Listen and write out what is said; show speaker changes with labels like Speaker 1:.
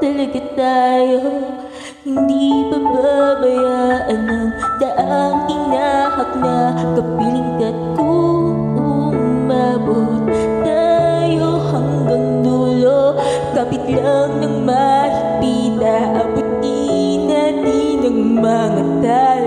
Speaker 1: talaga tayo. Hindi pababayaan ang daang tinahak na kapiling ka't kung umabot tayo hanggang dulo. Kapit lang ng mahigpit, aabutin natin ang mga tayo.